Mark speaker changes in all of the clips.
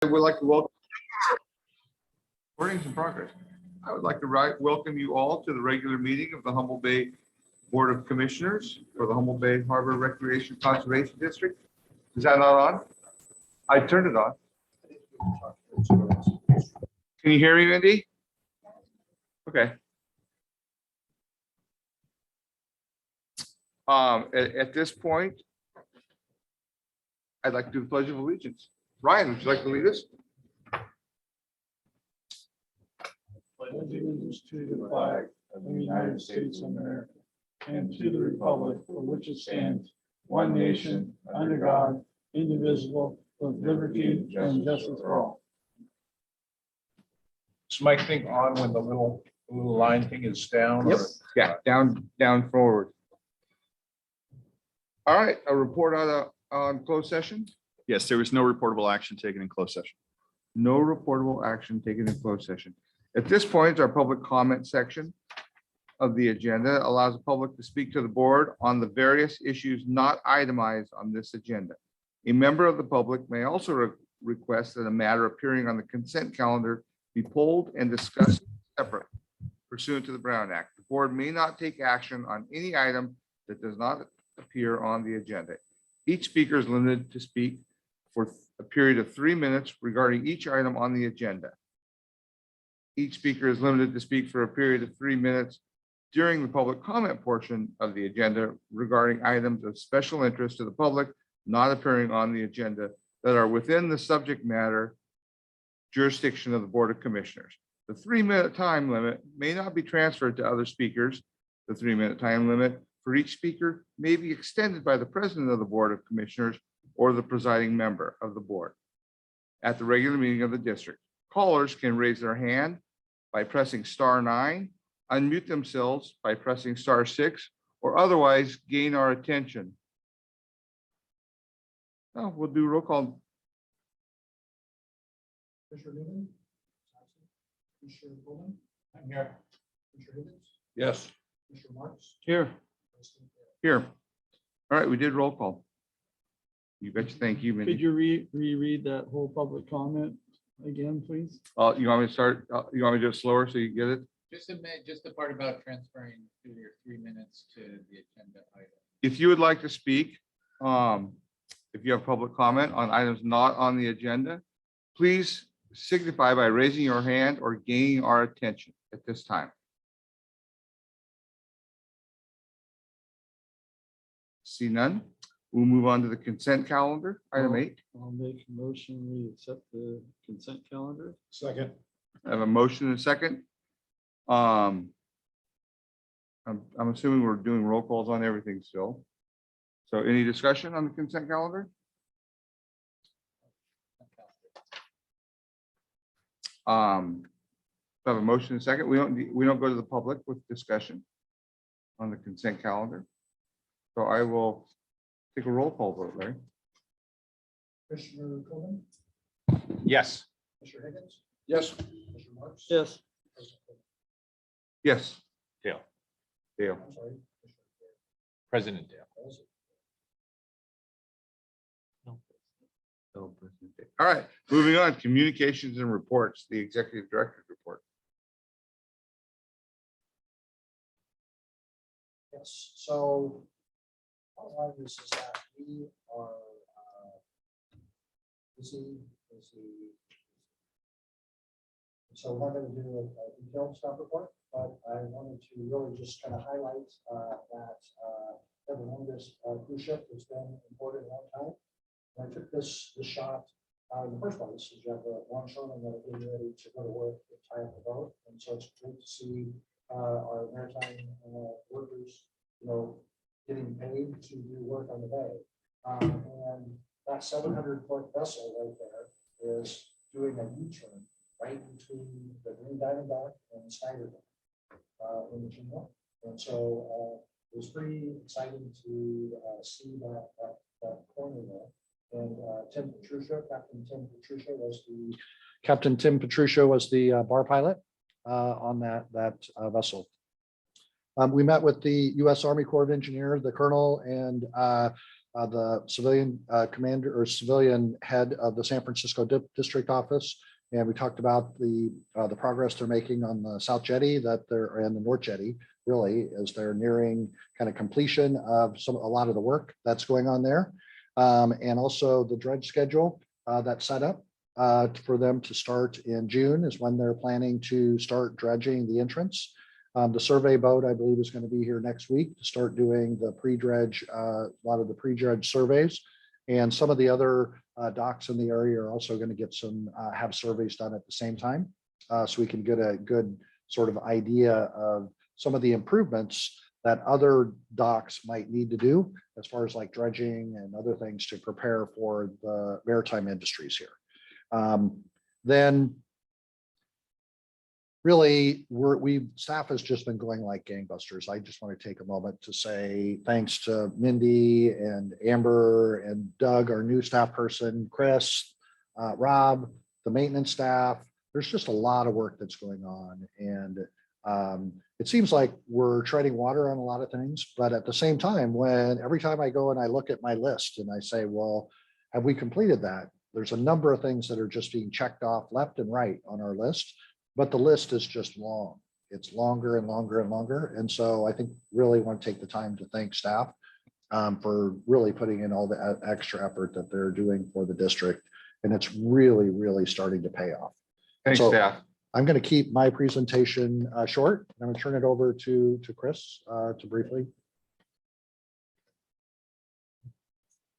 Speaker 1: I would like to welcome. Recordings in progress. I would like to welcome you all to the regular meeting of the Humboldt Bay Board of Commissioners for the Humboldt Bay Harbor Recreation Conservation District. Is that not on? I turned it on. Can you hear me, Mindy? Okay. At this point, I'd like to do the Pledge of Allegiance. Ryan, would you like to lead us?
Speaker 2: Pledge allegiance to the flag of the United States of America and to the republic for which it stands, one nation, under God, indivisible, with liberty and justice for all.
Speaker 3: Is my thing on when the little line thing is down?
Speaker 1: Yep.
Speaker 3: or-
Speaker 1: Yeah, down forward. All right, a report on closed session.
Speaker 4: Yes, there was no reportable action taken in closed session.
Speaker 1: No reportable action taken in closed session. At this point, our public comment section of the agenda allows the public to speak to the board on the various issues not itemized on this agenda. A member of the public may also request that a matter appearing on the consent calendar be pulled and discussed separately pursuant to the Brown Act. The board may not take action on any item that does not appear on the agenda. Each speaker is limited to speak for a period of 3 minutes regarding each item on the agenda. Each speaker is limited to speak for a period of 3 minutes during the public comment portion of the agenda regarding items of special interest to the public not appearing on the agenda that are within the subject matter jurisdiction of the Board of Commissioners. The 3-minute time limit may not be transferred to other speakers. The 3-minute time limit for each speaker may be extended by the President of the Board of Commissioners or the presiding member of the board. At the regular meeting of the district, callers can raise their hand by pressing *9, unmute themselves by pressing *6, or otherwise gain our attention. Now we'll do roll call.
Speaker 2: Commissioner Newman? Commissioner Coleman?
Speaker 3: I'm here.
Speaker 2: Commissioner Higgins?
Speaker 3: Yes.
Speaker 2: Commissioner Marks?
Speaker 1: Here. Here. All right, we did roll call. You betcha. Thank you,
Speaker 2: Could
Speaker 1: Mindy.
Speaker 2: you reread that whole public comment again, please?
Speaker 1: You want me to start? You want me to do it slower so you get it?
Speaker 5: Just the part about transferring to your 3 minutes to the agenda item.
Speaker 1: If you would like to speak, if you have public comment on items not on the agenda, please signify by raising your hand or gaining our attention at this time. See none, we'll move on to the consent calendar, item 8.
Speaker 2: I'll make a motion, we accept the consent calendar.
Speaker 3: Second.
Speaker 1: I have a motion and a second. I'm assuming we're doing roll calls on everything still. So any discussion on the consent calendar? I have a motion and a second. We don't go to the public with discussion on the consent calendar. So I will take a roll call vote, Larry.
Speaker 2: Commissioner Coleman?
Speaker 4: Yes.
Speaker 2: Commissioner Higgins?
Speaker 3: Yes.
Speaker 2: Commissioner Marks? Yes.
Speaker 1: Yes.
Speaker 4: Dale.
Speaker 1: Dale.
Speaker 2: I'm sorry.
Speaker 4: President Dale.
Speaker 1: All right, moving on, communications and reports, the executive director's report.
Speaker 6: Yes, so all of this is that we are busy. So we're not going to do a detailed staff report, but I wanted to really just kind of highlight that everyone, this cruise ship has been imported a long time. And I took this shot in the first place, is you have the longshoremen that are getting ready to go to work to tie up the boat. And so it's great to see our maritime workers, getting paid to do work on the bay. And that 700-foot vessel right there is doing a U-turn right between the Green Diamondback and Snyder in the Humboldt. And so it was pretty exciting to see that corner there. And Captain Tim Petruccio was the bar pilot on that vessel. We met with the U.S. Army Corps of Engineers, the colonel, and the civilian commander or civilian head of the San Francisco District Office. And we talked about the progress they're making on the South Jetty and the North Jetty, really, as they're nearing kind of completion of a lot of the work that's going on there. And also the dredge schedule that's set up for them to start in June is when they're planning to start dredging the entrance. The survey boat, I believe, is going to be here next week to start doing the pre-dredge, a lot of the pre-dredge surveys. And some of the other docks in the area are also going to get have surveys done at the same time. So we can get a good sort of idea of some of the improvements that other docks might need to do as far as like dredging and other things to prepare for the maritime industries here. Then really, staff has just been going like gangbusters. I just want to take a moment to say thanks to Mindy and Amber and Doug, our new staff person, Chris, Rob, the maintenance staff. There's just a lot of work that's going on. And it seems like we're treading water on a lot of things, but at the same time, every time I go and I look at my list and I say, well, have we completed that? There's a number of things that are just being checked off left and right on our list. But the list is just long. It's longer and longer and longer. And so I think really want to take the time to thank staff for really putting in all the extra effort that they're doing for the district. And it's really, really starting to pay off.
Speaker 1: Thanks,
Speaker 6: So
Speaker 1: staff.
Speaker 6: I'm going to keep my presentation short. I'm going to turn it over to Chris to briefly.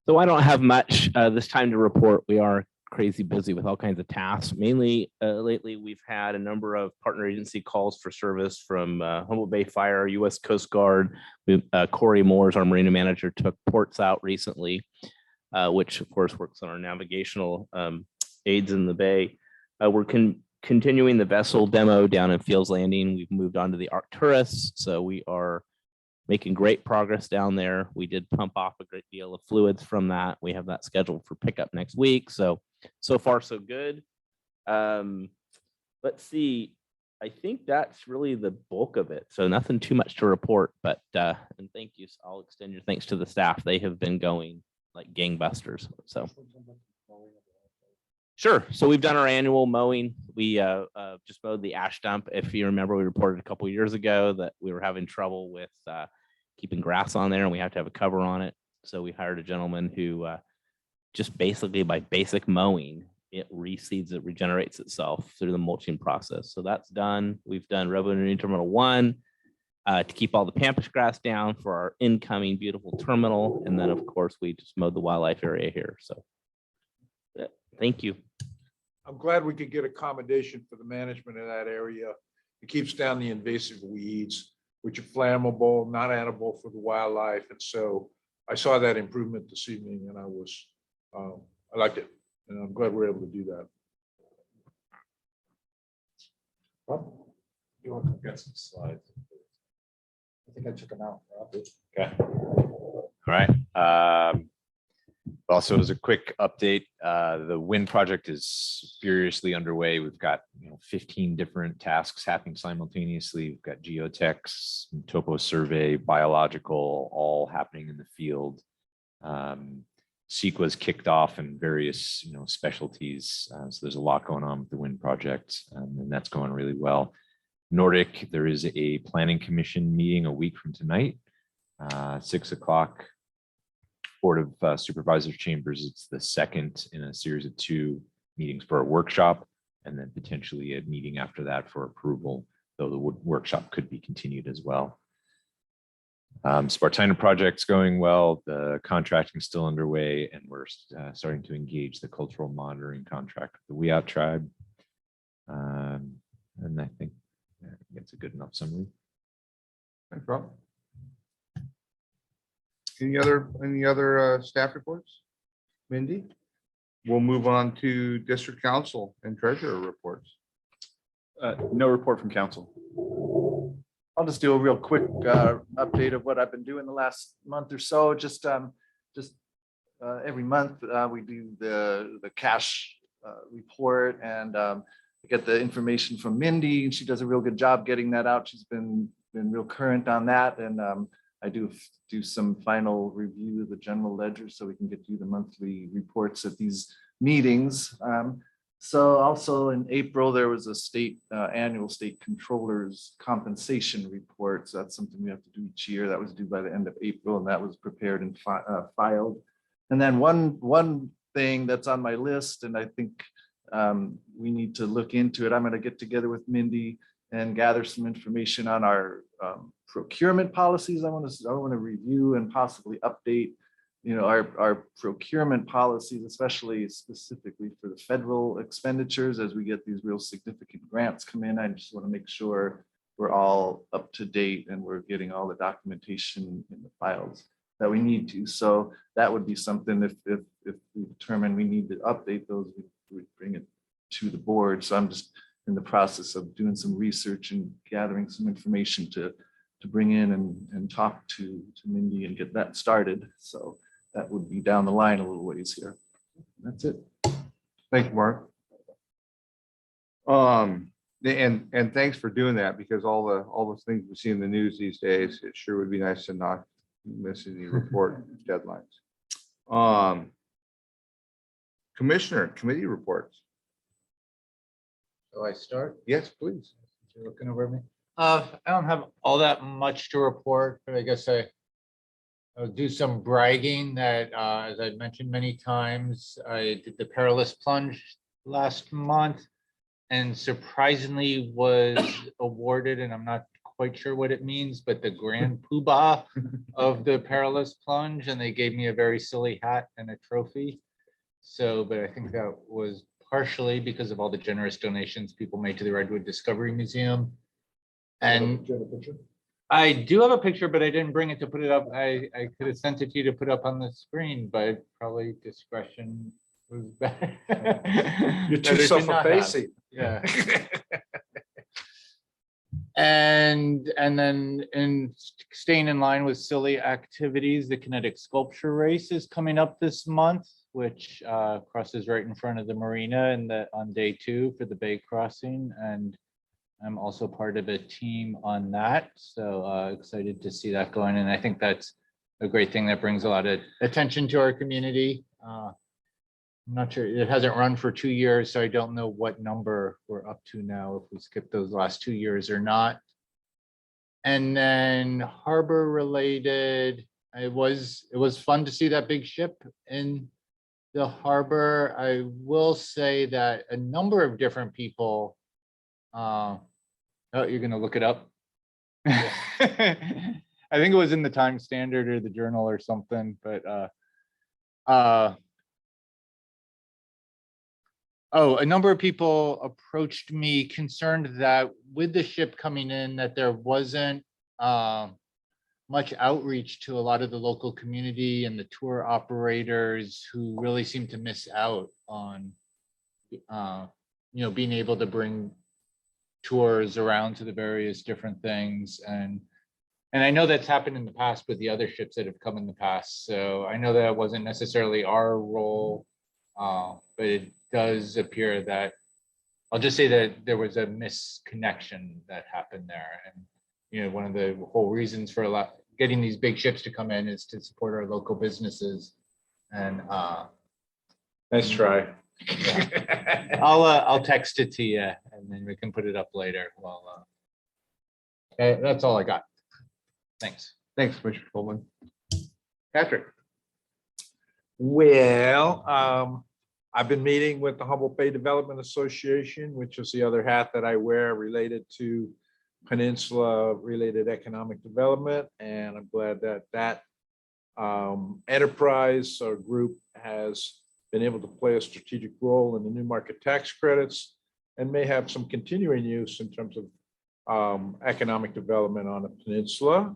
Speaker 7: So I don't have much this time to report. We are crazy busy with all kinds of tasks. Mainly lately, we've had a number of partner agency calls for service from Humboldt Bay Fire, U.S. Coast Guard. Corey Moores, our marina manager, took ports out recently, which of course works on our navigational aids in the bay. We're continuing the vessel demo down in Fields Landing. We've moved on to the Arcturus, so we are making great progress down there. We did pump off a great deal of fluids from that. We have that scheduled for pickup next week. So far, so good. Let's see. I think that's really the bulk of it. So nothing too much to report, but and thank you. I'll extend your thanks to the staff. They have been going like gangbusters. So sure. So we've done our annual mowing. We just mowed the ash dump. If you remember, we reported a couple of years ago that we were having trouble with keeping grass on there and we have to have a cover on it. So we hired a gentleman who just basically by basic mowing, it reseeds, it regenerates itself through the mulching process. So that's done. We've done Redwood Terminal 1 to keep all the pampas grass down for our incoming beautiful terminal. And then of course, we just mowed the wildlife area here. So thank you.
Speaker 3: I'm glad we could get accommodation for the management of that area. It keeps down the invasive weeds, which are flammable, not edible for the wildlife. And so I saw that improvement this evening and I liked it. And I'm glad we're able to do that.
Speaker 4: You want to get some slides?
Speaker 6: I think I took them out.
Speaker 4: Okay. All right. Also, as a quick update, the wind project is furiously underway. We've got 15 different tasks happening simultaneously. We've got geotechs, topo survey, biological, all happening in the field. CEQA's kicked off in various specialties. So there's a lot going on with the wind project, and that's going really well. Nordic, there is a planning commission meeting a week from tonight, 6 o'clock. Board of Supervisors chambers. It's the second in a series of 2 meetings for a workshop, and then potentially a meeting after that for approval, though the workshop could be continued as well. Spartina project's going well. The contracting is still underway, and we're starting to engage the cultural monitoring contract with the Wiyot tribe. And I think it's a good enough summary.
Speaker 1: Thanks, Rob. Any other staff reports? Mindy? We'll move on to district council and treasurer reports.
Speaker 4: No report from council.
Speaker 8: I'll just do a real quick update of what I've been doing the last month or so. Just every month we do the cash report, and get the information from Mindy, and she does a real good job getting that out. She's been real current on that, and I do some final review of the general ledger so we can get you the monthly reports at these meetings. So also in April, there was a annual state controller's compensation report. So that's something we have to do each year. That was due by the end of April, and that was prepared and filed. And then one thing that's on my list, and I think we need to look into it. I'm going to get together with Mindy and gather some information on our procurement policies. I want to review and possibly update, our procurement policies, especially specifically for the federal expenditures as we get these real significant grants come in. I just want to make sure we're all up to date and we're getting all the documentation in the files that we need to. So that would be something if we determine we need to update those, we bring it to the board. So I'm just in the process of doing some research and gathering some information to bring in and talk to Mindy and get that started. So that would be down the line a little ways here. That's it.
Speaker 1: Thank you, Mark. And thanks for doing that, because all those things we see in the news these days, it sure would be nice to not miss any report deadlines. Commissioner, committee reports.
Speaker 5: Shall I start?
Speaker 1: Yes, please.
Speaker 5: You're looking over at me. I don't have all that much to report, but I guess I'll do some bragging that, as I mentioned many times, I did the perilous plunge last month and surprisingly was awarded, and I'm not quite sure what it means, but the grand poobah of the perilous plunge, and they gave me a very silly hat and a trophy. So, but I think that was partially because of all the generous donations people made to the Redwood Discovery Museum. And
Speaker 2: Do you have a picture?
Speaker 5: I do have a picture, but I didn't bring it to put it up. I could have sent it to you to put up on the screen, but probably discretion was better.
Speaker 3: You're too
Speaker 5: Better to not have.
Speaker 3: self-effacing.
Speaker 5: Yeah. And then in staying in line with silly activities, the Kinetic sculpture race is coming up this month, which crosses right in front of the marina and on day 2 for the bay crossing. And I'm also part of a team on that. So excited to see that going. And I think that's a great thing that brings a lot of attention to our community. I'm not sure, it hasn't run for 2 years, so I don't know what number we're up to now, if we skip those last 2 years or not. And then harbor related, it was fun to see that big ship in the harbor. I will say that a number of different people, oh, you're gonna look it up? I think it was in the Times Standard or the Journal or something, but a number of people approached me concerned that with the ship coming in, that there wasn't much outreach to a lot of the local community and the tour operators who really seem to miss out on, being able to bring tours around to the various different things. And I know that's happened in the past with the other ships that have come in the past. So I know that wasn't necessarily our role, but it does appear that, I'll just say that there was a misconnection that happened there. And, one of the whole reasons for getting these big ships to come in is to support our local businesses. And
Speaker 3: Nice try.
Speaker 5: yeah. I'll text it to you and then we can put it up later. Well, that's all I got. Thanks.
Speaker 1: Thanks, Commissioner Coleman. Patrick.
Speaker 3: Well, I've been meeting with the Humboldt Bay Development Association, which is the other hat that I wear related to peninsula related economic development. And I'm glad that enterprise or group has been able to play a strategic role in the new market tax credits and may have some continuing use in terms of economic development on the peninsula.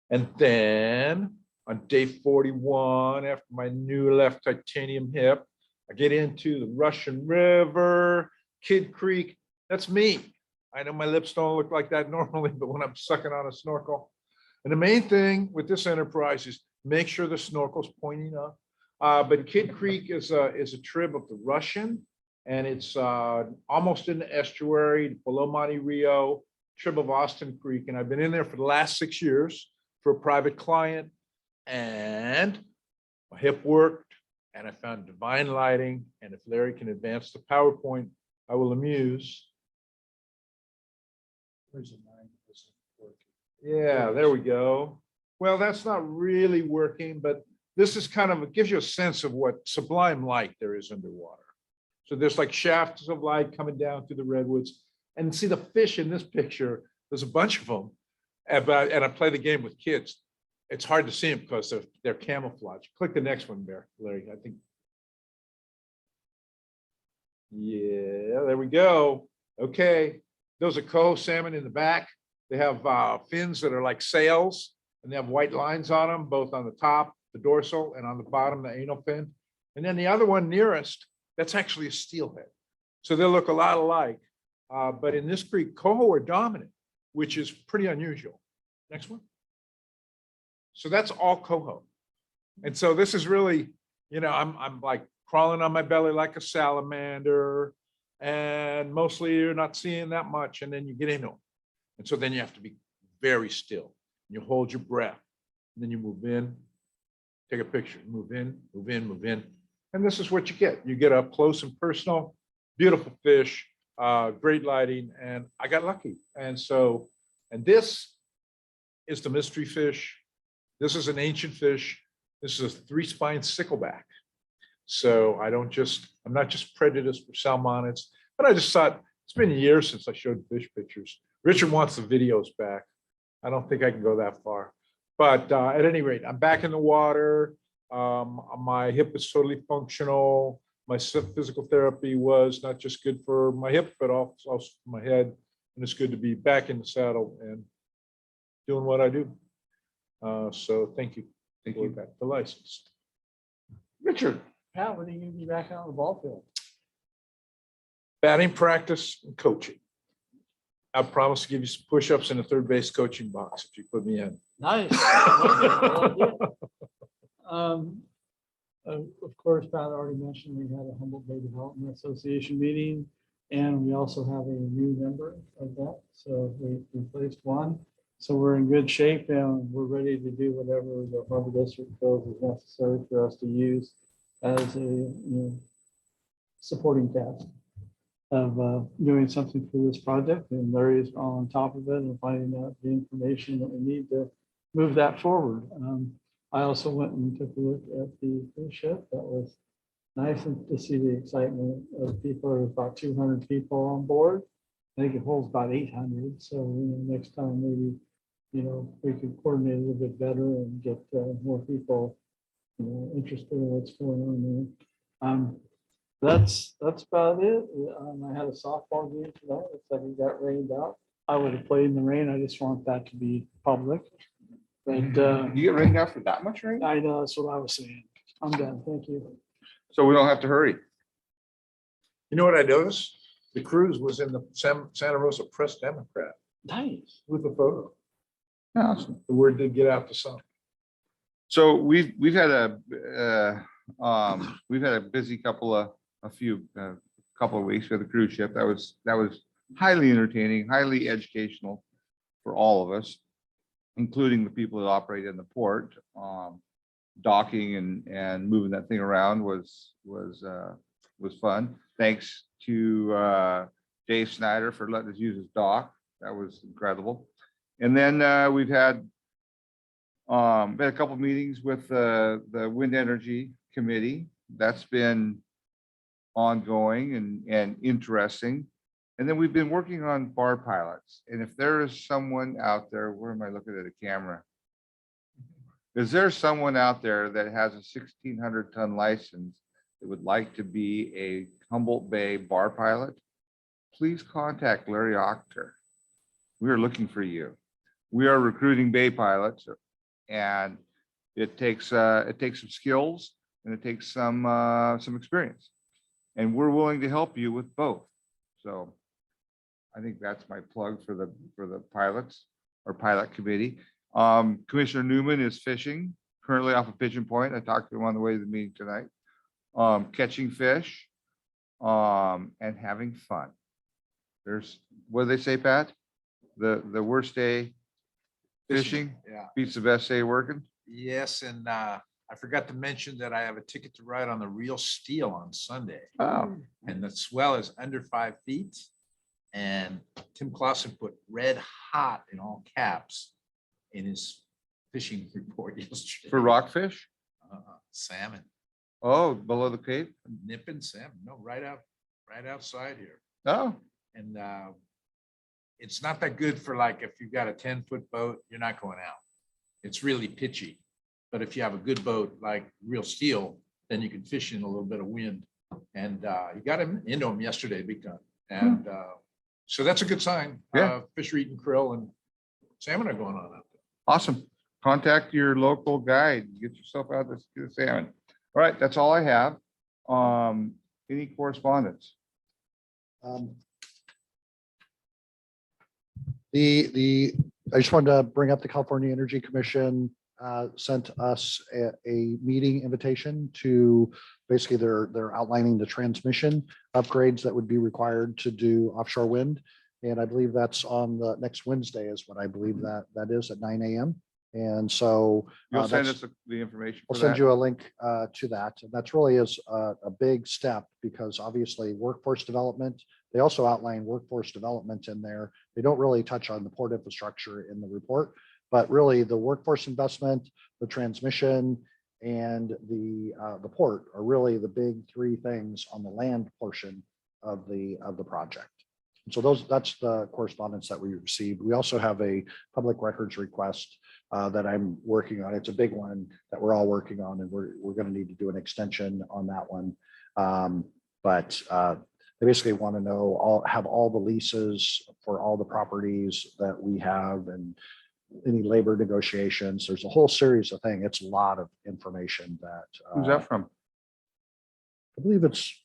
Speaker 3: And then on day 41, after my new left titanium hip, I get into the Russian River, Kid Creek. That's me. I know my lips don't look like that normally, but when I'm sucking on a snorkel. And the main thing with this enterprise is make sure the snorkel's pointing up. But Kid Creek is a trib of the Russian, and it's almost in the estuary, below Monte Rio, trib of Austin Creek. And I've been in there for the last 6 years. for a private client, and my hip worked, and I found divine lighting. And if Larry can advance the PowerPoint, I will amuse.
Speaker 2: Where's the line?
Speaker 3: Yeah, there we go. Well, that's not really working, but this is kind of, it gives you a sense of what sublime light there is underwater. So there's like shafts of light coming down through the redwoods. And see the fish in this picture, there's a bunch of them. And I play the game with kids. It's hard to see them because they're camouflage. Click the next one there, Larry, I think. Yeah, there we go. Okay, those are Cove salmon in the back. They have fins that are like sails, and they have white lines on them, both on the top, the dorsal, and on the bottom, the anal fin. And then the other one nearest, that's actually a steelhead. So they look a lot alike. But in this creek, coho are dominant, which is pretty unusual. Next one. So that's all coho. And so this is really, I'm like crawling on my belly like a salamander, and mostly you're not seeing that much, and then you get into them. And so then you have to be very still. You hold your breath, and then you move in, take a picture, move in, move in, move in. And this is what you get. You get up close and personal, beautiful fish, great lighting, and I got lucky. And this is the mystery fish. This is an ancient fish. This is a 3-spine sickleback. So I'm not just prejudiced for salmonids, but I just thought it's been years since I showed fish pictures. Richard wants the videos back. I don't think I can go that far. But at any rate, I'm back in the water. My hip is totally functional. My physical therapy was not just good for my hip, but also for my head. And it's good to be back in the saddle and doing what I do. So thank you. Thank you. Back the license.
Speaker 1: Richard,
Speaker 2: Pat, when are you gonna be back out on the ball field?
Speaker 3: Batting practice and coaching. I promise to give you some push-ups in a third base coaching box if you put me in.
Speaker 2: Nice. Of course, Pat already mentioned we had a Humboldt Bay Development Association meeting, and we also have a new member of that. So we replaced one. So we're in good shape, and we're ready to do whatever the harbor district feels is necessary for us to use as a supporting task of doing something for this project. And Larry is on top of it and finding out the information that we need to move that forward. I also went and took a look at the cruise ship. That was nice to see the excitement of people. There's about 200 people on board. I think it holds about 800. So next time maybe, we could coordinate a little bit better and get more people, interested in what's going on there. That's about it. I had a softball game tonight. Looks like it got rained out. I would have played in the rain. I just want that to be public. But
Speaker 1: you get rained out for that much rain?
Speaker 2: I know, that's what I was saying. I'm done. Thank you.
Speaker 1: So we don't have to hurry.
Speaker 3: You know what I noticed? The cruise was in the Santa Rosa Press Democrat
Speaker 2: Nice.
Speaker 3: with a photo.
Speaker 1: Awesome.
Speaker 3: The word did get out to some.
Speaker 1: So we've had a busy couple of weeks with the cruise ship. That was highly entertaining, highly educational for all of us, including the people that operate in the port. Docking and moving that thing around was fun. Thanks to Dave Snyder for letting us use his dock. That was incredible. And then we've had a couple meetings with the Wind Energy Committee. That's been ongoing and interesting. And then we've been working on bar pilots. And if there is someone out there, where am I looking at a camera? Is there someone out there that has a 1,600-ton license that would like to be a Humboldt Bay bar pilot? Please contact Larry Octor. We are looking for you. We are recruiting bay pilots, and it takes some skills and it takes some experience, and we're willing to help you with both. So I think that's my plug for the pilots or pilot committee. Commissioner Newman is fishing currently off of Pigeon Point. I talked to him on the way to the meeting tonight. Catching fish and having fun. There's, what do they say, Pat? The worst day Fishing
Speaker 3: Yeah.
Speaker 1: beats the best day working.
Speaker 3: Yes, and I forgot to mention that I have a ticket to ride on the Real Steel on Sunday.
Speaker 1: Oh,
Speaker 3: And the swell is under 5 feet. And Tim Clausen put red hot in all caps in his fishing report yesterday.
Speaker 1: for rockfish?
Speaker 3: Salmon,
Speaker 1: Oh, below the Cape?
Speaker 3: nipping salmon, no, right outside here.
Speaker 1: Oh,
Speaker 3: And it's not that good for like, if you've got a 10-foot boat, you're not going out. It's really pitchy. But if you have a good boat like Real Steel, then you can fish in a little bit of wind. And you got him into him yesterday, big time. And so that's a good sign.
Speaker 1: Yeah.
Speaker 3: Fish are eating krill and salmon are going on out there.
Speaker 1: awesome. Contact your local guide. Get yourself out to see the salmon. All right, that's all I have. Any correspondence?
Speaker 6: I just wanted to bring up the California Energy Commission sent us a meeting invitation to basically they're outlining the transmission upgrades that would be required to do offshore wind. And I believe that's on the next Wednesday is what I believe that is at 9 a.m. And so
Speaker 1: You'll send
Speaker 6: that's-
Speaker 1: us the information.
Speaker 6: I'll
Speaker 1: for
Speaker 6: send
Speaker 1: that?
Speaker 6: you a link to that. And that's really is a big step because obviously workforce development, they also outline workforce development in there. They don't really touch on the port infrastructure in the report, but really the workforce investment, the transmission, and the port are really the big three things on the land portion of the project. So that's the correspondence that we received. We also have a public records request that I'm working on. It's a big one that we're all working on, and we're going to need to do an extension on that one. But they basically want to know have all the leases for all the properties that we have and any labor negotiations. There's a whole series of things. It's a lot of information that.
Speaker 1: Who's that from?
Speaker 6: I believe it's.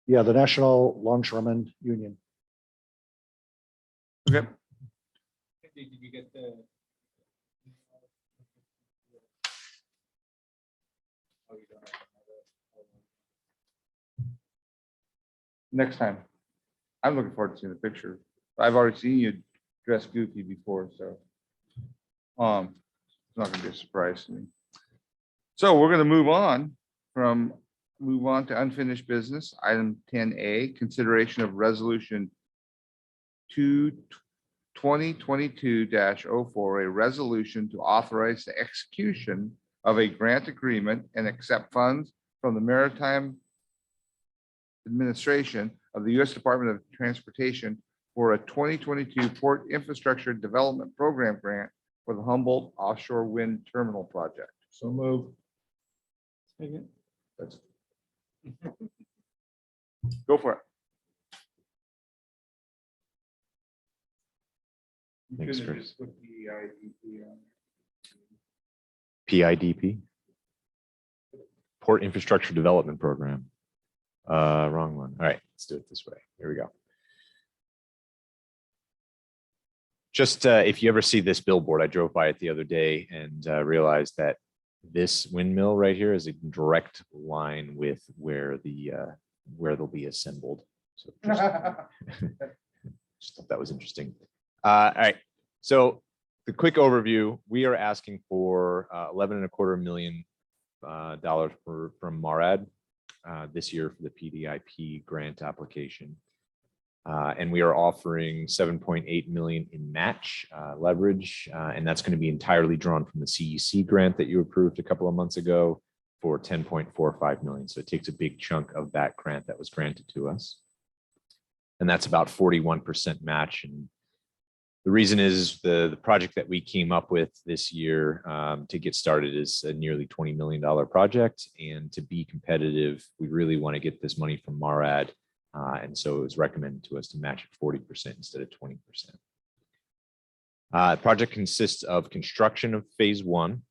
Speaker 6: Yeah, the National Longshoremen Union.
Speaker 1: Okay.
Speaker 5: Did you get the?
Speaker 1: Next time. I'm looking forward to seeing the picture. I've already seen you dressed goofy before, so. It's not gonna be a surprise to me. So we're gonna move on to unfinished business. Item 10A, consideration of resolution 2022-04, a resolution to authorize the execution of a grant agreement and accept funds from the Maritime Administration of the U.S. Department of Transportation for a 2022 Port Infrastructure Development Program grant for the Humboldt Offshore Wind Terminal Project.
Speaker 3: So move.
Speaker 1: That's go for it.
Speaker 4: Thanks, Chris. PIDP. Port Infrastructure Development Program. Wrong one. All right, let's do it this way. Here we go. Just if you ever see this billboard, I drove by it the other day and realized that this windmill right here is a direct line with where they'll be assembled. So just thought that was interesting. All right. So the quick overview, we are asking for $11.25 million from MARAD this year for the PDIP grant application. And we are offering 7.8 million in match leverage. And that's going to be entirely drawn from the CEC grant that you approved a couple of months ago for 10.45 million. So it takes a big chunk of that grant that was granted to us. And that's about 41% match. And the reason is the project that we came up with this year to get started is a nearly $20 million project. And to be competitive, we really want to get this money from MARAD. And so it was recommended to us to match it 40% instead of 20%. The project consists of construction of phase 1,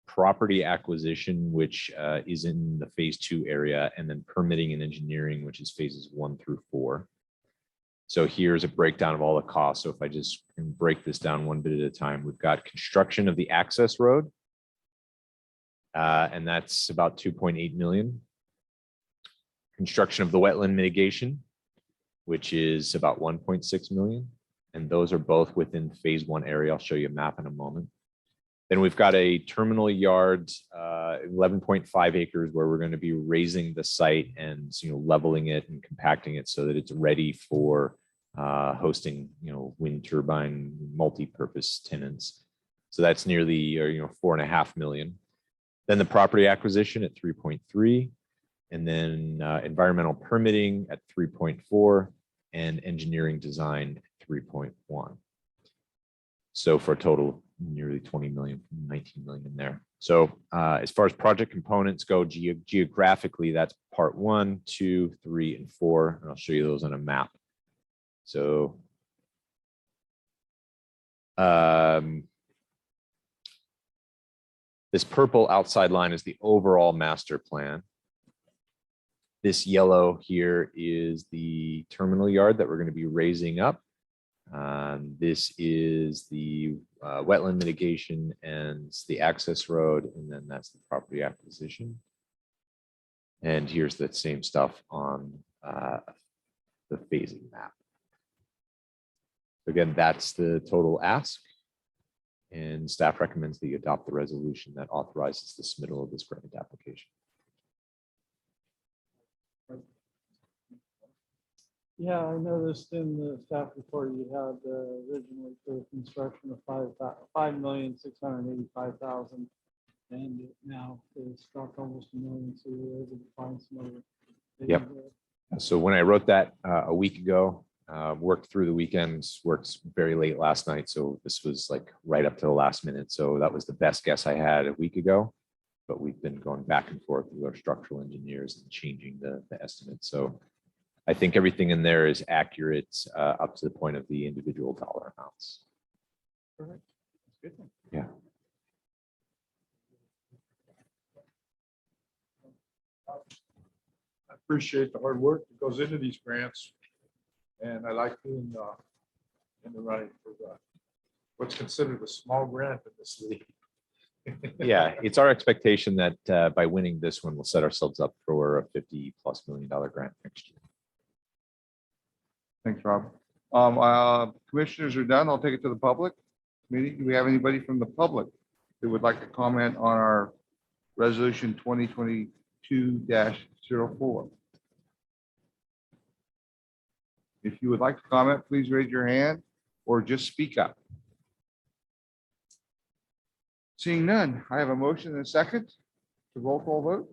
Speaker 4: property acquisition, which is in the phase 2 area, and then permitting and engineering, which is phases 1 through 4. So here's a breakdown of all the costs. So if I just can break this down one bit at a time, we've got construction of the access road, and that's about 2.8 million. Construction of the wetland mitigation, which is about 1.6 million. And those are both within phase 1 area. I'll show you a map in a moment. Then we've got a terminal yard, 11.5 acres, where we're going to be raising the site and leveling it and compacting it so that it's ready for hosting wind turbine multi-purpose tenants. So that's nearly 4.5 million. Then the property acquisition at 3.3, and then environmental permitting at 3.4, and engineering design at 3.1. So for a total of nearly 20 million, 19 million in there. So as far as project components go, geographically, that's part 1, 2, 3, and 4. And I'll show you those on a map. So this purple outside line is the overall master plan. This yellow here is the terminal yard that we're going to be raising up. This is the wetland mitigation and the access road, and then that's the property acquisition. And here's the same stuff on the phasing map. Again, that's the total ask, and staff recommends that you adopt the resolution that authorizes the submittal of this grant application.
Speaker 2: Yeah, I noticed in the staff report you had originally for construction of 5,685,000, and now it's dropped almost $1 million, so you're able to find some other.
Speaker 4: Yep. So when I wrote that a week ago, worked through the weekends, worked very late last night. So this was like right up to the last minute. So that was the best guess I had a week ago, but we've been going back and forth with our structural engineers and changing the estimate. So I think everything in there is accurate up to the point of the individual dollar amounts.
Speaker 3: Perfect. That's good.
Speaker 4: Yeah.
Speaker 3: I appreciate the hard work that goes into these grants. And I like being in the running for what's considered a small grant in this league.
Speaker 4: Yeah, it's our expectation that by winning this one, we'll set ourselves up for a $50+ million grant next year.
Speaker 1: Thanks, Rob. Commissioners are done. I'll take it to the public. Committee, do we have anybody from the public who would like to comment on our resolution 2022-04? If you would like to comment, please raise your hand or just speak up. Seeing none, I have a motion and a second. The roll call vote.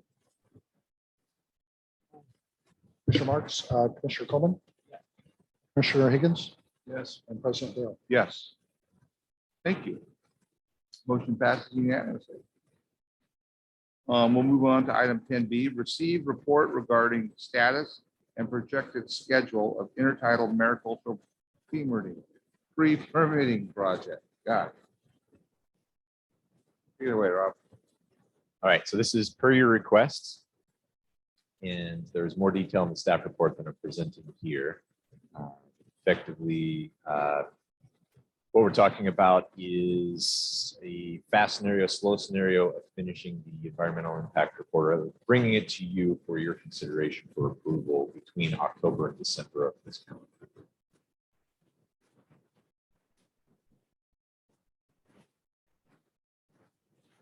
Speaker 6: Commissioner Marks, Commissioner Coleman, Commissioner Higgins,
Speaker 3: Yes.
Speaker 6: and President Dale.
Speaker 1: Yes. Thank you. Motion passes unanimously. We'll move on to item 10B, receive report regarding status and projected schedule of intertidal maricultural pre-permitting project. Got it. Take it away, Rob.
Speaker 4: All right, so this is per your request. And there's more detail in the staff report than I'm presenting here. Effectively, what we're talking about is a fast scenario, slow scenario of finishing the environmental impact report, bringing it to you for your consideration for approval between October and December of this calendar year.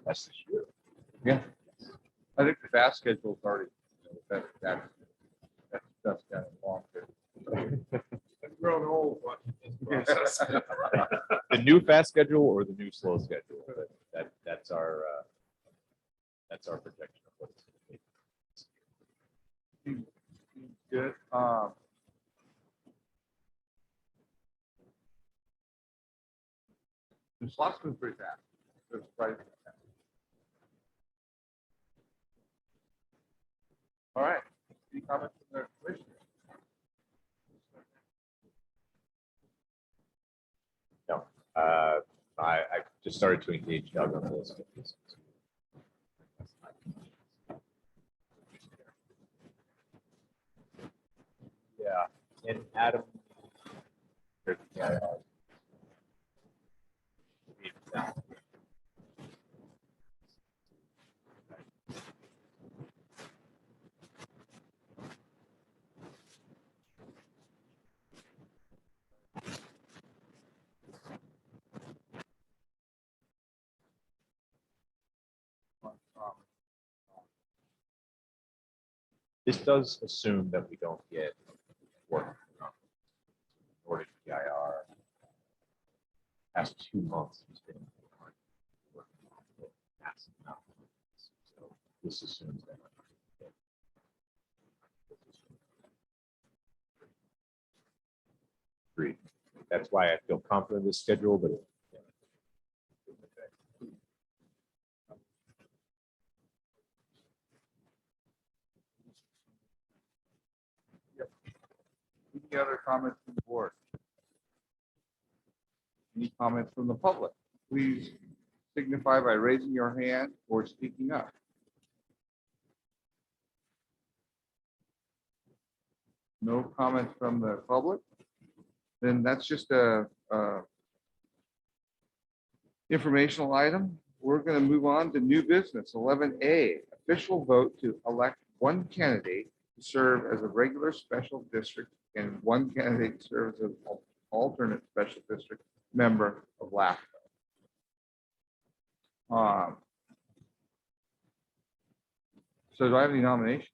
Speaker 4: That's this year.
Speaker 1: Yeah. I think the fast schedule is already, that's kind of long.
Speaker 3: I've grown old watching this process.
Speaker 4: The new fast schedule or the new slow schedule? That's our projection of what it's going to be.
Speaker 1: Good. The slots move pretty fast. It's surprising. All right. Any comments from the commissioner?
Speaker 4: No, I just started to engage Doug on this. Yeah, and Adam. This does assume that we don't get work from Nordic PIR. Past 2 months, has been massive amount. So this assumes that. Agreed. That's why I feel confident in this schedule, but
Speaker 1: Any other comments from the board? Any comments from the public? Please signify by raising your hand or speaking up. No comments from the public? Then that's just a informational item. We're going to move on to new business. 11A, official vote to elect one candidate to serve as a regular special district and one candidate to serve as an alternate special district member of LAFCO. So do I have any nominations?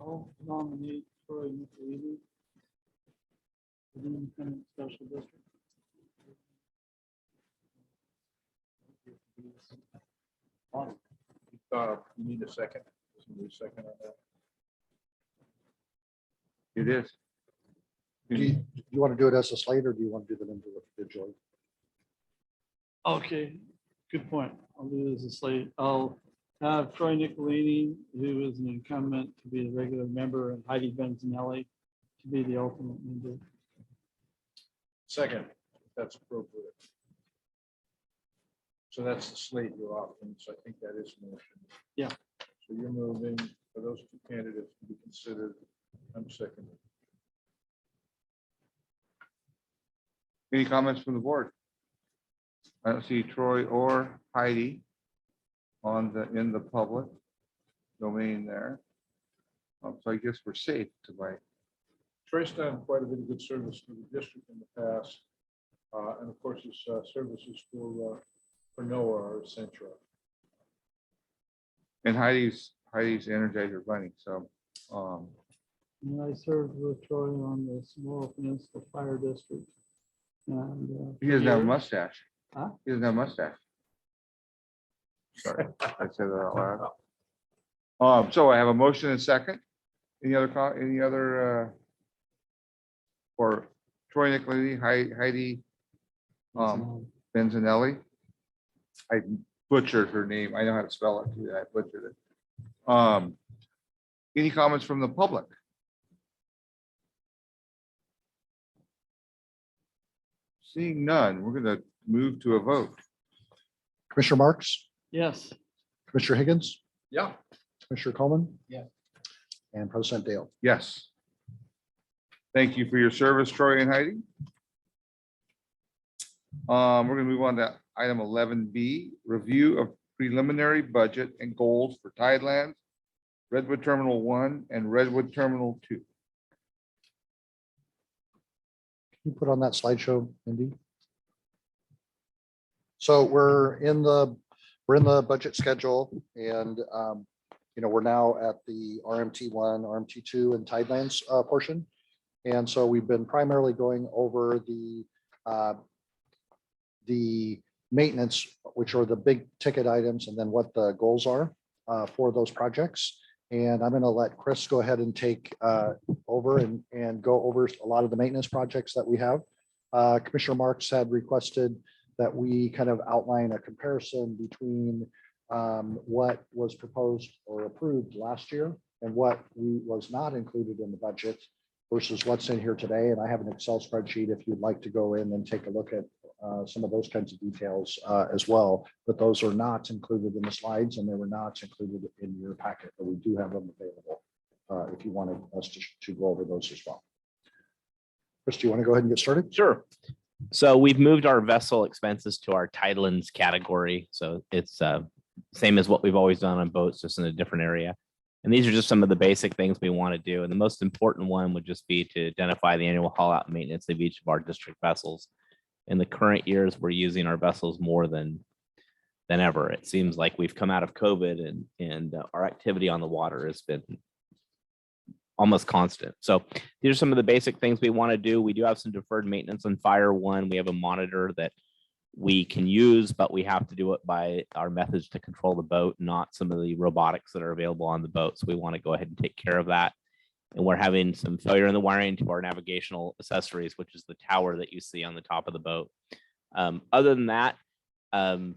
Speaker 2: I'll nominate Troy Nicolini for the independent special district.
Speaker 3: You need a second? Somebody second on that?
Speaker 1: It is.
Speaker 6: Do you want to do it as a slate or do you want to do them individually?
Speaker 2: Okay, good point. I'll do it as a slate. I'll have Troy Nicolini, who is an incumbent, to be the regular member, and Heidi Benzanelli to be the alternate member.
Speaker 3: Second, if that's appropriate. So that's the slate you're offering, so I think that is motion.
Speaker 2: Yeah.
Speaker 3: So you're moving for those two candidates to be considered. I'm seconding.
Speaker 1: Any comments from the board? I don't see Troy or Heidi in the public domain there. So I guess we're safe to buy.
Speaker 3: Troy's done quite a bit of good service to the district in the past. And of course, his services for NOAA are essential.
Speaker 1: And Heidi's Energizer Bunny. So
Speaker 2: And I served with Troy on the Small Peninsula Fire District. And
Speaker 1: he doesn't have a mustache.
Speaker 2: Huh?
Speaker 1: He doesn't have a mustache. Sorry, I said that out loud. So I have a motion and a second. Any other for Troy Nicolini, Heidi Benzanelli? I butchered her name. I know how to spell it too. I butchered it. Any comments from the public? Seeing none, we're going to move to a vote.
Speaker 6: Commissioner Marks,
Speaker 2: yes,
Speaker 6: Commissioner Higgins,
Speaker 3: Yeah.
Speaker 6: Commissioner Coleman.
Speaker 8: Yeah.
Speaker 6: And President Dale.
Speaker 1: Yes. Thank you for your service, Troy and Heidi. We're going to move on to item 11B, review of preliminary budget and goals for Tidelands, Redwood Terminal 1 and Redwood Terminal 2.
Speaker 6: Can you put on that slideshow, Indy? So we're in the budget schedule and we're now at the RMT1, RMT2 and Tidelands portion. And so we've been primarily going over the maintenance, which are the big ticket items, and then what the goals are for those projects. And I'm going to let Chris go ahead and take over and go over a lot of the maintenance projects that we have. Commissioner Marks had requested that we kind of outline a comparison between what was proposed or approved last year and what was not included in the budget versus what's in here today. And I have an Excel spreadsheet if you'd like to go in and take a look at some of those kinds of details as well, but those are not included in the slides and they were not included in your packet, but we do have them available if you wanted us to go over those as well. Chris, do you want to go ahead and get started?
Speaker 7: Sure. So we've moved our vessel expenses to our Tidelands category. So it's same as what we've always done on boats, just in a different area. And these are just some of the basic things we want to do. And the most important one would just be to identify the annual haul out maintenance of each of our district vessels. In the current years, we're using our vessels more than ever. It seems like we've come out of COVID and our activity on the water has been almost constant. So these are some of the basic things we want to do. We do have some deferred maintenance on Fire One. We have a monitor that we can use, but we have to do it by our methods to control the boat, not some of the robotics that are available on the boat. So we want to go ahead and take care of that. And we're having some failure in the wiring to our navigational accessories, which is the tower that you see on the top of the boat. Other than that,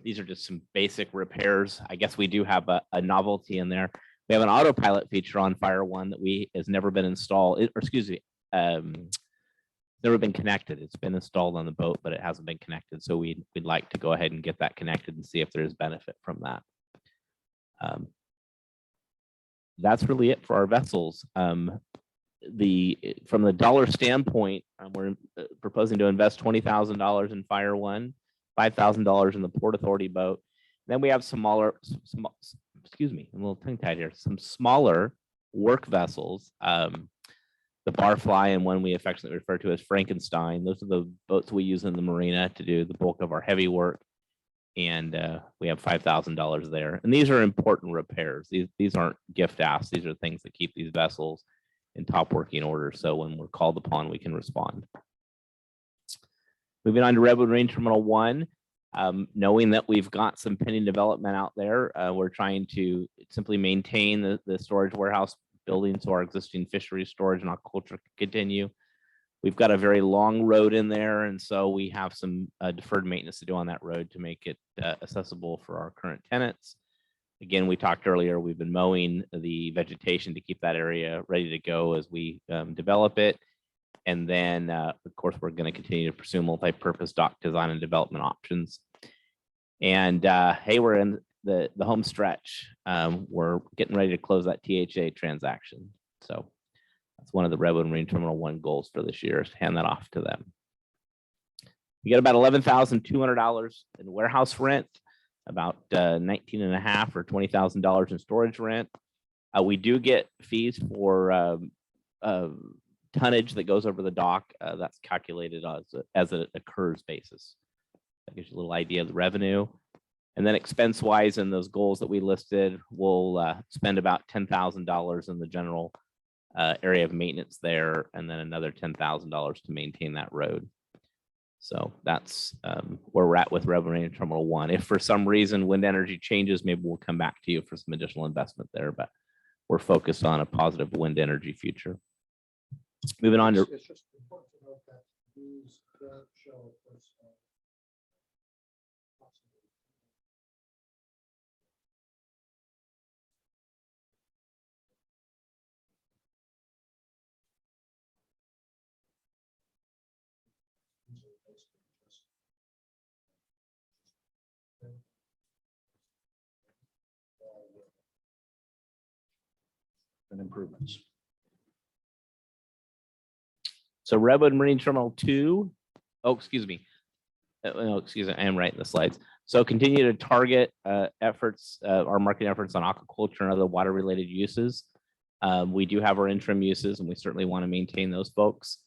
Speaker 7: these are just some basic repairs. I guess we do have a novelty in there. We have an autopilot feature on Fire One that has never been installed, or excuse me, never been connected. It's been installed on the boat, but it hasn't been connected. So we'd like to go ahead and get that connected and see if there's benefit from that. That's really it for our vessels. From the dollar standpoint, we're proposing to invest $20,000 in Fire One, $5,000 in the Port Authority boat. Then we have excuse me, I'm a little tongue tied here. Some smaller work vessels. The Barfly and one we affectionately refer to as Frankenstein. Those are the boats we use in the marina to do the bulk of our heavy work. And we have $5,000 there. And these are important repairs. These aren't gift asks. These are things that keep these vessels in top working order. So when we're called upon, we can respond. Moving on to Redwood Marine Terminal 1, knowing that we've got some pending development out there, we're trying to simply maintain the storage warehouse building so our existing fisheries storage and aquaculture can continue. We've got a very long road in there, and so we have some deferred maintenance to do on that road to make it accessible for our current tenants. Again, we talked earlier, we've been mowing the vegetation to keep that area ready to go as we develop it. And then, of course, we're going to continue to pursue multi-purpose dock design and development options. And hey, we're in the home stretch. We're getting ready to close that THA transaction. So that's one of the Redwood Marine Terminal 1 goals for this year, is to hand that off to them. We get about $11,200 in warehouse rent, about $19.5 or $20,000 in storage rent. We do get fees for tonnage that goes over the dock. That's calculated as an occurs basis. That gives you a little idea of the revenue. And then expense wise, in those goals that we listed, we'll spend about $10,000 in the general area of maintenance there, and then another $10,000 to maintain that road. So that's where we're at with Redwood Marine Terminal 1. If for some reason wind energy changes, maybe we'll come back to you for some additional investment there, but we're focused on a positive wind energy future. Moving on to.
Speaker 6: It's just important to note that these don't show this,
Speaker 8: And improvements.
Speaker 7: So Redwood Marine Terminal 2, excuse me. No, excuse me, I am right in the slides. So continue to target efforts, our marketing efforts on aquaculture and other water related uses. We do have our interim uses, and we certainly want to maintain those folks.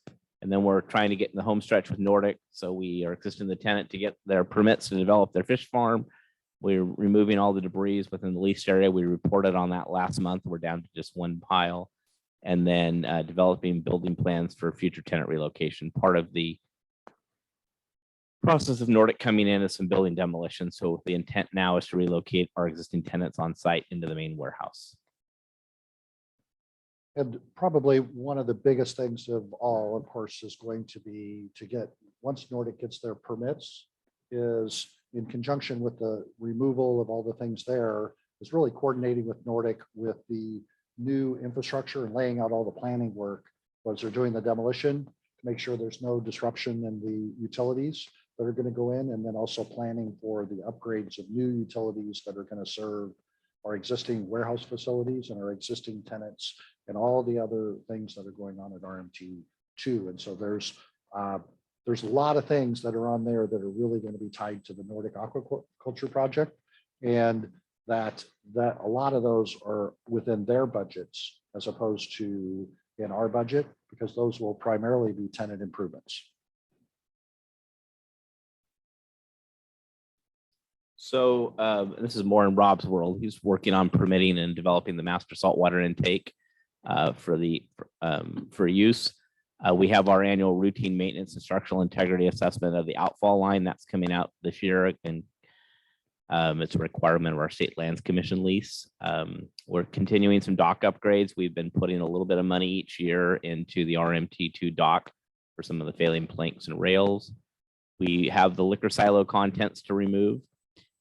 Speaker 7: And then we're trying to get in the home stretch with Nordic. So we are assisting the tenant to get their permits to develop their fish farm. We're removing all the debris within the leased area. We reported on that last month. We're down to just one pile. And then developing building plans for future tenant relocation. Part of the process of Nordic coming in is some building demolition. So the intent now is to relocate our existing tenants on site into the main warehouse.
Speaker 6: And probably one of the biggest things of all, of course, is going to be to get, once Nordic gets their permits, is in conjunction with the removal of all the things there, is really coordinating with Nordic with the new infrastructure and laying out all the planning work as they're doing the demolition to make sure there's no disruption in the utilities that are going to go in, and then also planning for the upgrades of new utilities that are going to serve our existing warehouse facilities and our existing tenants and all the other things that are going on at RMT2. And so there's a lot of things that are on there that are really going to be tied to the Nordic aquaculture project, and that a lot of those are within their budgets as opposed to in our budget, because those will primarily be tenant improvements.
Speaker 7: So this is more in Rob's world. He's working on permitting and developing the master saltwater intake for use. We have our annual routine maintenance and structural integrity assessment of the outfall line that's coming out this year, and it's a requirement of our State Lands Commission lease. We're continuing some dock upgrades. We've been putting a little bit of money each year into the RMT2 dock for some of the failing planks and rails. We have the liquor silo contents to remove.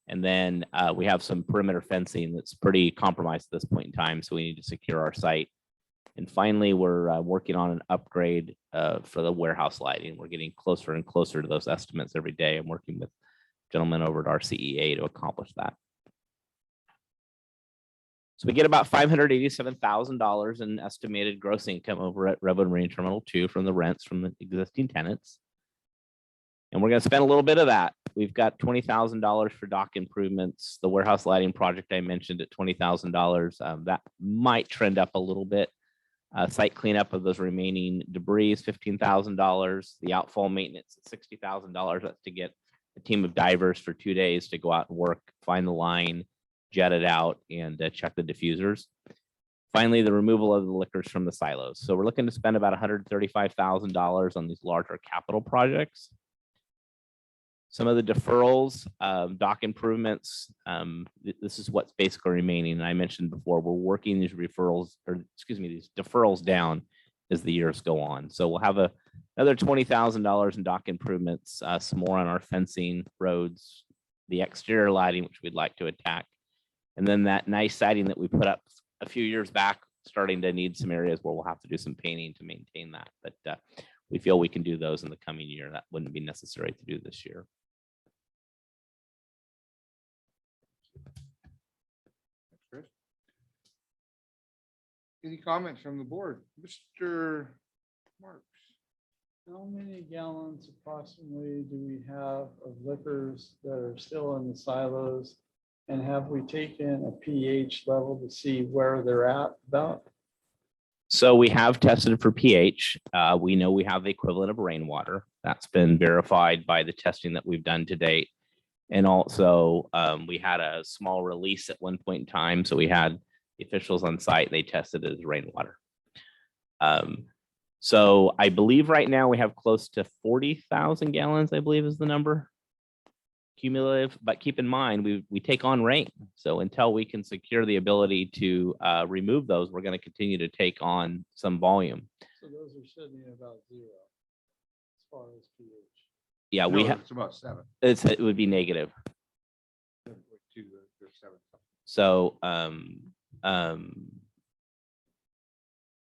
Speaker 7: And then we have some perimeter fencing that's pretty compromised at this point in time, so we need to secure our site. And finally, we're working on an upgrade for the warehouse lighting. We're getting closer and closer to those estimates every day. I'm working with gentlemen over at our CEA to accomplish that. So we get about $587,000 in estimated gross income over at Redwood Marine Terminal 2 from the rents from the existing tenants. And we're going to spend a little bit of that. We've got $20,000 for dock improvements. The warehouse lighting project I mentioned at $20,000. That might trend up a little bit. Site cleanup of those remaining debris is $15,000. The outfall maintenance is $60,000. That's to get a team of divers for 2 days to go out and work, find the line, jet it out, and check the diffusers. Finally, the removal of the liquors from the silos. So we're looking to spend about $135,000 on these larger capital projects. Some of the deferrals, dock improvements, this is what's basically remaining. And I mentioned before, we're working these these deferrals down as the years go on. So we'll have another $20,000 in dock improvements, some more on our fencing, roads, the exterior lighting, which we'd like to attack. And then that nice siding that we put up a few years back, starting to need some areas where we'll have to do some painting to maintain that. But we feel we can do those in the coming year. That wouldn't be necessary to do this year.
Speaker 1: Chris? Any comments from the board? Mr. Marks?
Speaker 2: How many gallons approximately do we have of liquors that are still in the silos? And have we taken a pH level to see where they're at about?
Speaker 7: So we have tested for pH. We know we have the equivalent of rainwater. That's been verified by the testing that we've done to date. And also we had a small release at one point in time. So we had the officials on site, they tested it as rainwater. So I believe right now we have close to 40,000 gallons, I believe is the number. Cumulative, but keep in mind, we take on rain. So until we can secure the ability to remove those, we're going to continue to take on some volume.
Speaker 2: So those are sitting at about 0 as far as pH.
Speaker 7: Yeah, we have,
Speaker 1: It's about 7.
Speaker 7: it would be negative. So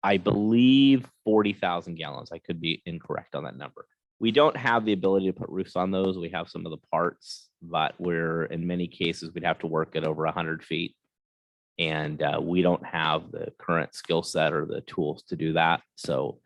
Speaker 7: I believe 40,000 gallons. I could be incorrect on that number. We don't have the ability to put roofs on those. We have some of the parts, but we're in many cases, we'd have to work at over 100 feet. And we don't have the current skill set or the tools to do that. So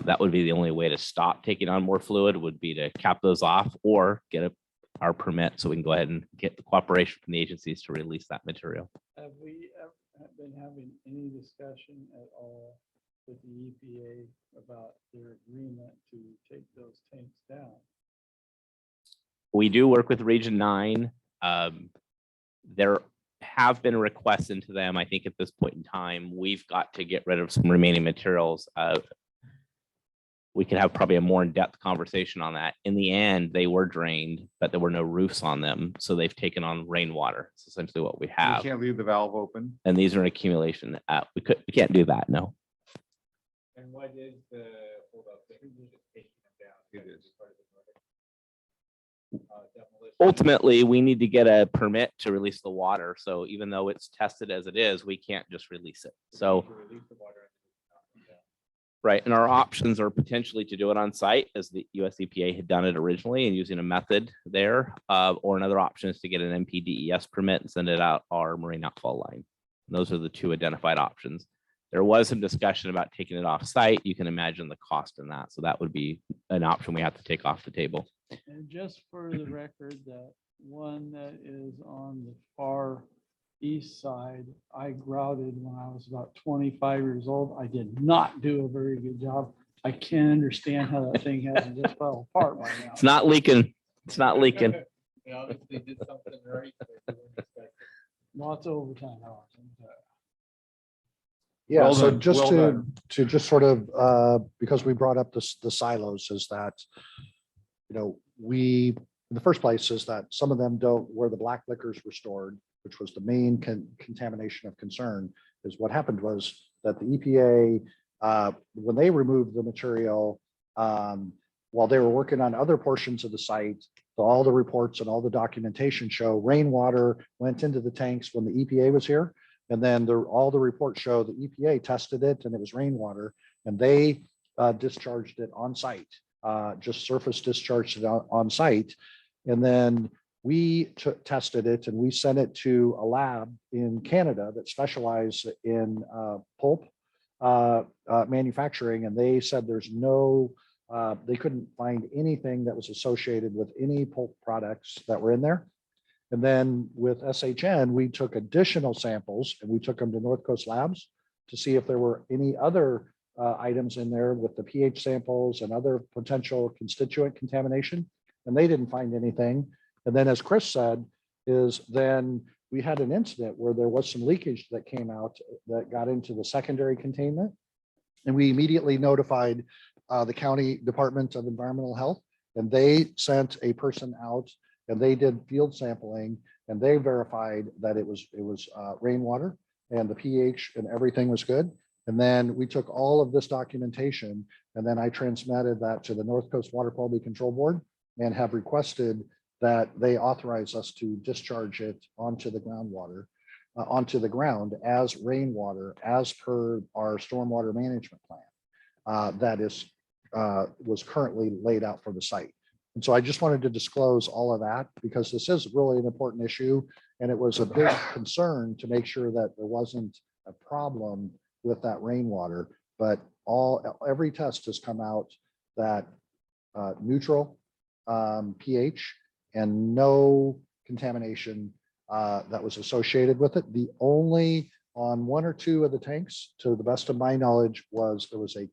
Speaker 7: that would be the only way to stop taking on more fluid would be to cap those off or get our permit so we can go ahead and get the cooperation from the agencies to release that material.
Speaker 2: Have we ever been having any discussion at all with the EPA about their agreement to take those tanks down?
Speaker 7: We do work with Region 9. There have been requests into them. I think at this point in time, we've got to get rid of some remaining materials. We could have probably a more in-depth conversation on that. In the end, they were drained, but there were no roofs on them. So they've taken on rainwater. It's essentially what we
Speaker 1: You
Speaker 7: have.
Speaker 1: can't leave the valve open.
Speaker 7: And these are an accumulation. We can't do that, no.
Speaker 3: And why did the hold up? They just taking them down.
Speaker 1: It is.
Speaker 3: Demolition.
Speaker 7: Ultimately, we need to get a permit to release the water. So even though it's tested as it is, we can't just release it. So,
Speaker 3: To release the water.
Speaker 7: right. And our options are potentially to do it on site as the US EPA had done it originally and using a method there. Or another option is to get an MPDES permit and send it out our marine outfall line. And those are the two identified options. There was some discussion about taking it off site. You can imagine the cost in that. So that would be an option we have to take off the table.
Speaker 2: And just for the record, that one that is on the far east side, I grouted when I was about 25 years old. I did not do a very good job. I can't understand how that thing hasn't just fell apart by now.
Speaker 7: It's not leaking. It's not leaking.
Speaker 3: They obviously did something right.
Speaker 2: Lots of overtime hours.
Speaker 6: Yeah,
Speaker 1: Well
Speaker 6: so
Speaker 1: done,
Speaker 6: just
Speaker 1: well
Speaker 6: to,
Speaker 1: done.
Speaker 6: to just sort of, because we brought up the silos is that, we, in the first place is that some of them don't, where the black liquors were stored, which was the main contamination of concern, is what happened was that the EPA, when they removed the material, while they were working on other portions of the site, all the reports and all the documentation show rainwater went into the tanks when the EPA was here. And then all the reports show the EPA tested it and it was rainwater and they discharged it on site, just surface discharged it on site. And then we tested it and we sent it to a lab in Canada that specializes in pulp manufacturing. And they said there's no, they couldn't find anything that was associated with any pulp products that were in there. And then with SHN, we took additional samples and we took them to North Coast Labs to see if there were any other items in there with the pH samples and other potential constituent contamination. And they didn't find anything. And then as Chris said, is then we had an incident where there was some leakage that came out that got into the secondary containment. And we immediately notified the County Department of Environmental Health, and they sent a person out and they did field sampling and they verified that it was rainwater and the pH and everything was good. And then we took all of this documentation and then I transmitted that to the North Coast Water Quality Control Board and have requested that they authorize us to discharge it onto the groundwater, onto the ground as rainwater, as per our stormwater management plan that is was currently laid out for the site. And so I just wanted to disclose all of that because this is really an important issue. And it was a big concern to make sure that there wasn't a problem with that rainwater, but every test has come out that neutral pH and no contamination that was associated with it. The only on one or two of the tanks, to the best of my knowledge, there was a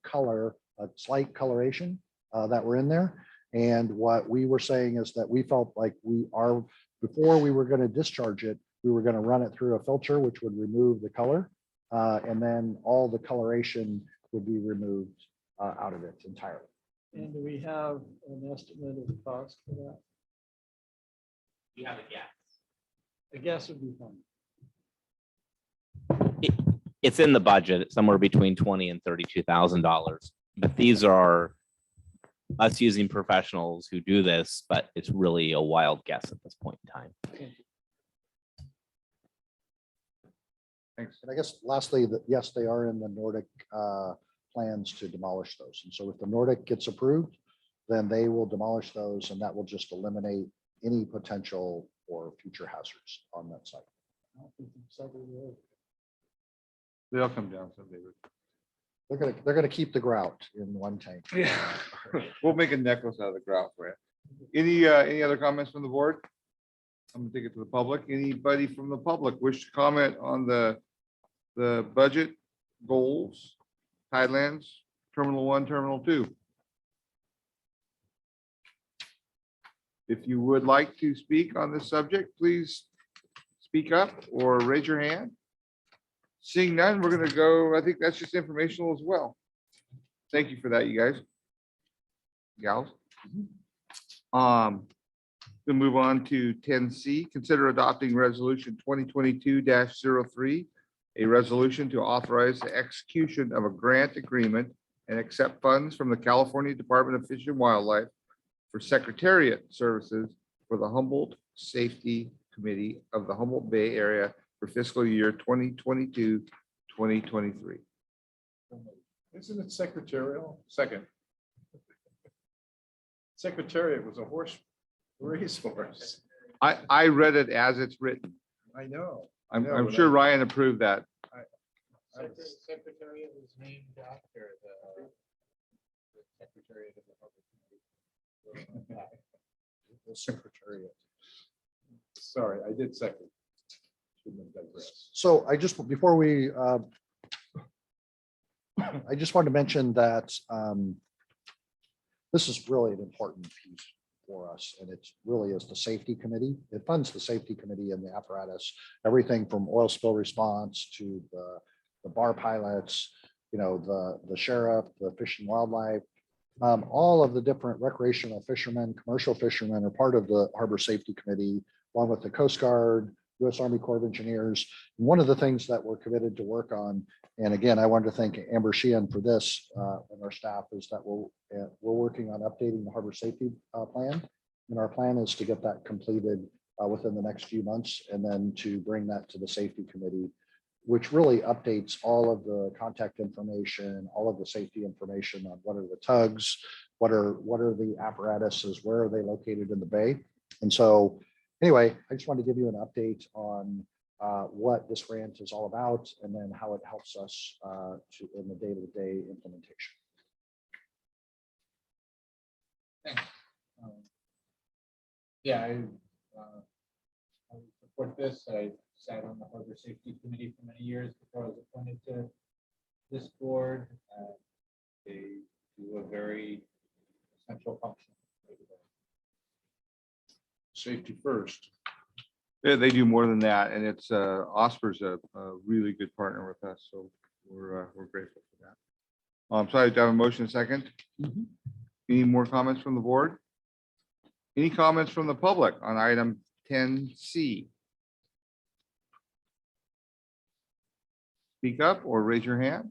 Speaker 6: slight coloration that were in there. And what we were saying is that we felt like before we were going to discharge it, we were going to run it through a filter, which would remove the color. And then all the coloration would be removed out of it entirely.
Speaker 2: And do we have an estimate of the cost for that?
Speaker 7: You have a guess.
Speaker 2: I guess would be fun.
Speaker 7: It's in the budget, it's somewhere between $20,000 and $32,000. But these are us using professionals who do this, but it's really a wild guess at this point in time.
Speaker 1: Thanks.
Speaker 6: And I guess lastly, that yes, they are in the Nordic plans to demolish those. And so if the Nordic gets approved, then they will demolish those and that will just eliminate any potential or future hazards on that site.
Speaker 1: They'll come down someday.
Speaker 6: They're gonna keep the grout in one tank.
Speaker 1: Yeah. We'll make a necklace out of the grout for you. Any other comments from the board? I'm gonna take it to the public. Anybody from the public wish to comment on the budget goals, Tidelands, Terminal 1, Terminal 2? If you would like to speak on this subject, please speak up or raise your hand. Seeing none, we're gonna go, I think that's just informational as well. Thank you for that, you guys. Gals. We'll move on to 10C, consider adopting resolution 2022-03, a resolution to authorize the execution of a grant agreement and accept funds from the California Department of Fish and Wildlife for Secretariat Services for the Humboldt Safety Committee of the Humboldt Bay Area for fiscal year 2022-2023.
Speaker 3: Isn't it secretarial? Second. Secretariat was a racehorse.
Speaker 1: I read it as it's written.
Speaker 3: I know.
Speaker 1: I'm
Speaker 3: No,
Speaker 1: sure
Speaker 3: but
Speaker 1: Ryan approved that.
Speaker 5: Secretariat was named after the Secretariat of the Public.
Speaker 3: The Secretariat. Sorry, I did second. Shouldn't have digressed.
Speaker 6: So before we, I just wanted to mention that this is really an important piece for us, and it really is the safety committee. It funds the safety committee and the apparatus, everything from oil spill response to the the bar pilots, the sheriff, the Fish and Wildlife, all of the different recreational fishermen, commercial fishermen are part of the Harbor Safety Committee, along with the Coast Guard, U.S. Army Corps of Engineers. And one of the things that we're committed to work on, and again, I wanted to thank Amber Sheehan for this and our staff, is that we're working on updating the harbor safety plan. And our plan is to get that completed within the next few months, and then to bring that to the safety committee, which really updates all of the contact information, all of the safety information on what are the tugs, what are the apparatuses, where are they located in the bay. And so anyway, I just wanted to give you an update on what this grant is all about, and then how it helps us in the day-to-day implementation.
Speaker 5: Yeah, I support this. I sat on the Harbor Safety Committee for many years before I was appointed to this board. They do a very essential function.
Speaker 3: Safety first.
Speaker 1: Yeah, they do more than that, and it's Osprey's a really good partner with us, so we're grateful for that. I'm sorry, do I have a motion second? Any more comments from the board? Any comments from the public on item 10C? Speak up or raise your hand.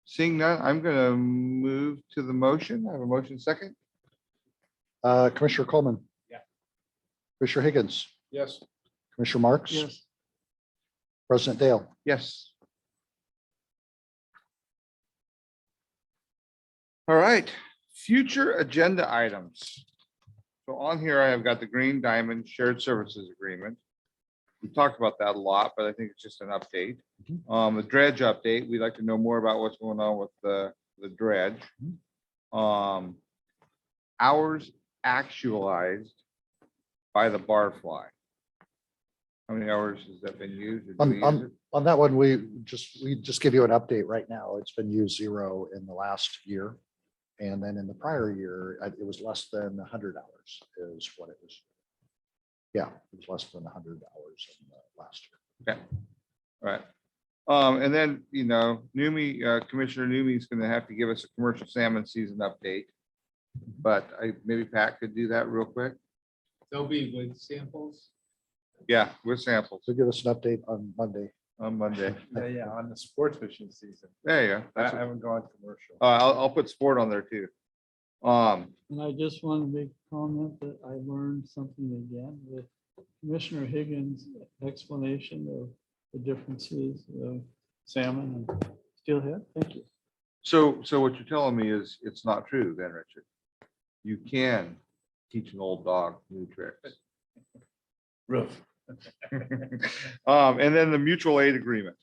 Speaker 1: Seeing none, I'm going to move to the motion. I have a motion second.
Speaker 6: Commissioner Coleman.
Speaker 5: Yeah.
Speaker 6: Commissioner Higgins,
Speaker 3: Yes.
Speaker 6: Commissioner Marks.
Speaker 2: Yes.
Speaker 6: President Dale.
Speaker 1: Yes. All right, future agenda items. So on here, I have got the Green Diamond Shared Services Agreement. We talked about that a lot, but I think it's just an update. The dredge update, we'd like to know more about what's going on with the dredge. Hours actualized by the barfly. How many hours has that been used? Or do we use it?
Speaker 6: On that one, we just give you an update right now. It's been used 0 in the last year. And then in the prior year, it was less than 100 hours is what it was. Yeah, it was less than 100 hours in the last year.
Speaker 1: Okay, all right. And then, Numi, Commissioner Numi is going to have to give us a commercial salmon season update. But maybe Pat could do that real quick.
Speaker 5: They'll be with samples.
Speaker 1: Yeah, with samples
Speaker 6: So give us an update on Monday.
Speaker 1: on Monday.
Speaker 8: Yeah, on the sports fishing season.
Speaker 1: There you go. That's
Speaker 8: haven't gone commercial.
Speaker 1: I'll put sport on there too.
Speaker 2: And I just want to make a comment that I learned something again with Commissioner Higgins' explanation of the differences of salmon and steelhead. Thank you.
Speaker 1: So what you're telling me is it's not true then, Richard. You can teach an old dog new tricks.
Speaker 3: Roof.
Speaker 1: And then the mutual aid agreement.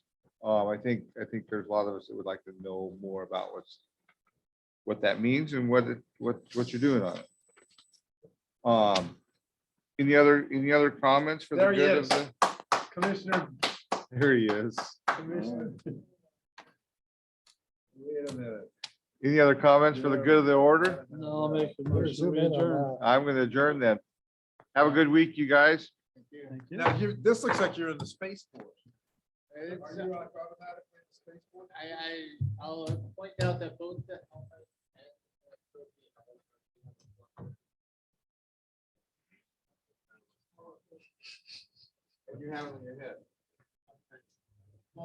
Speaker 1: I think there's a lot of us that would like to know more about what that means and what you're doing on it. Any other comments for the
Speaker 8: There he
Speaker 1: good
Speaker 8: is.
Speaker 1: of the?
Speaker 8: Commissioner.
Speaker 1: Here he is.
Speaker 8: Commissioner. Wait a minute.
Speaker 1: Any other comments for the good of the order?
Speaker 2: No, I'll make a
Speaker 6: Better
Speaker 2: motion
Speaker 6: zoom
Speaker 2: to
Speaker 6: in on
Speaker 2: adjourn.
Speaker 6: that.
Speaker 1: I'm going to adjourn then. Have a good week, you guys.
Speaker 2: Thank you.
Speaker 8: Now, this looks like you're in the spaceport.
Speaker 5: I'll point out that both the